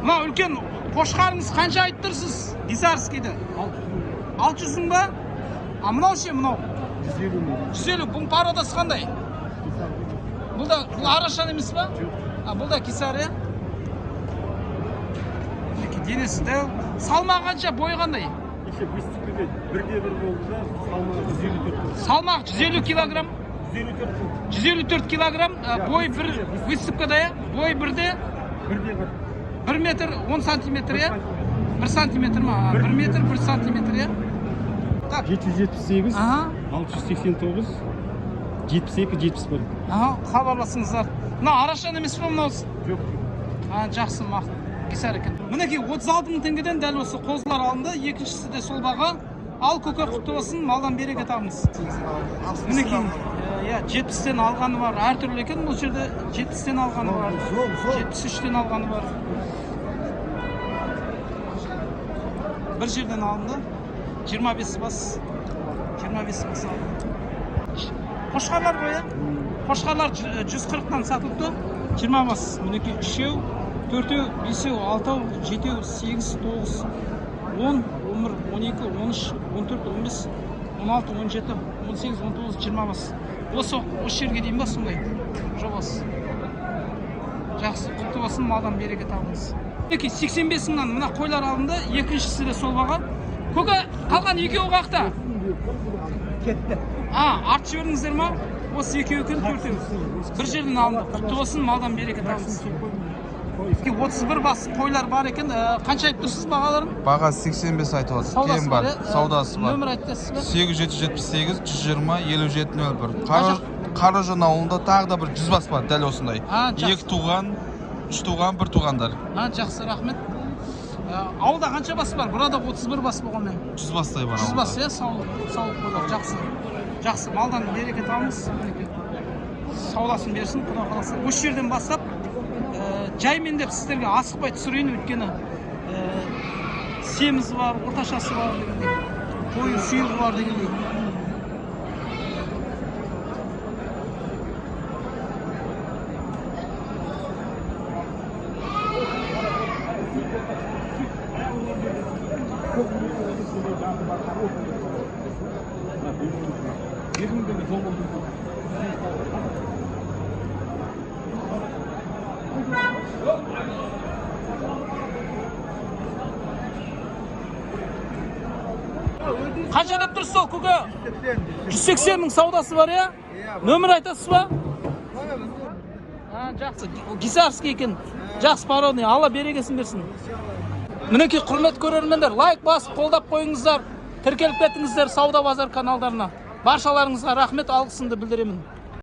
Мына үлкен қошқарыңыз қанша айтып тұрсыз? Гисарскийді. 600 мың ба? А мынау ше, мынау? 150. Бұл пародасы қандай? Бұл арашан емес па? А бұл да гисар, е? Денесі дәу. Салмағы қанша, бойы қандай? Бірде бір болды да, салмағы 150 килограмм. 154 килограмм, бой бір выставкада, е? Бой бірде? 1 метр 10 сантиметр, е? 1 сантиметр ма? 1 метр 1 сантиметр, е? 778, 689, 72, 71. Хабарласыңыздар. Мына арашан емес па мынаусы? Жоқ. Жақсы, мақұл. Гисар екен. Мінекей 36 мың теңгеден дәл осы қозылар алынды. Екіншісі де сол баға. Ал көке құтты болсын, малдан береке табыңыз. Мінекей 70-тен алғаны бар. Әртүрлі екен, бұл жерде 70-тен алғаны бар. 73-тен алғаны бар. Бір жерден алынды. 25 бас. 25 бас алынды. Қошқарлар ғой, Қошқарлар 140-тан сатылыпты. 20 бас. Мінекей 3-еу, 4-еу, 5-еу, 6-еу, 7-еу, 8, 9, 10, 11, 12, 13, 14, 15, 16, 17, 18, 19, 20 бас. Осы жерге дейін ба сондай жобасы. Жақсы, құтты болсын, малдан береке табыңыз. Мінекей 85 мыңнан мына қойлар алынды. Екіншісі де сол баға. Көке, қалған екеуі қақта? Кетті. Арт жіберіңіздер ма? Осы екеуі екен, 4-еу. Бір жерден алынды. Құтты болсын, малдан береке табыңыз. 31 бас қойлар бар екен. Қанша айтып тұрсыз бағаларын? Баға 85 айтып отыр. Кем бар, саудасы бар. Нөмір айтасыз ба? 8778 120 5701. Қаражан ауылында тағы да бір 100 бас бар, дәл осындай. 2 туған, 3 туған, 1 туғандар. Жақсы, рахмет. Ауылда қанша бас бар? Burada 31 бас болғанмен. 100 бастай бар. 100 бас, саулық қойлар. Жақсы. Жақсы, малдан береке табыңыз. Саудасын берсін, құда қаласа. Осы жерден бастап жаймен деп сіздерге асықпай түсірейін, өйткені семізі бар, орташасы бар дегендей, қойы сүйегі бар дегендей. Қанша деп тұрсыз ол көке? 180 мың саудасы бар, е? Нөмір айтасыз ба? Жақсы, гисарский екен. Жақсы, пародный, Алла берекесін берсін. Мінекей құрмет көрермендер, лайк басып қолдап қойыңыздар, тіркеліп кетіңіздер Сауда Базар каналдарына. Баршаларыңызға рахмет, алғысымды білдіремін.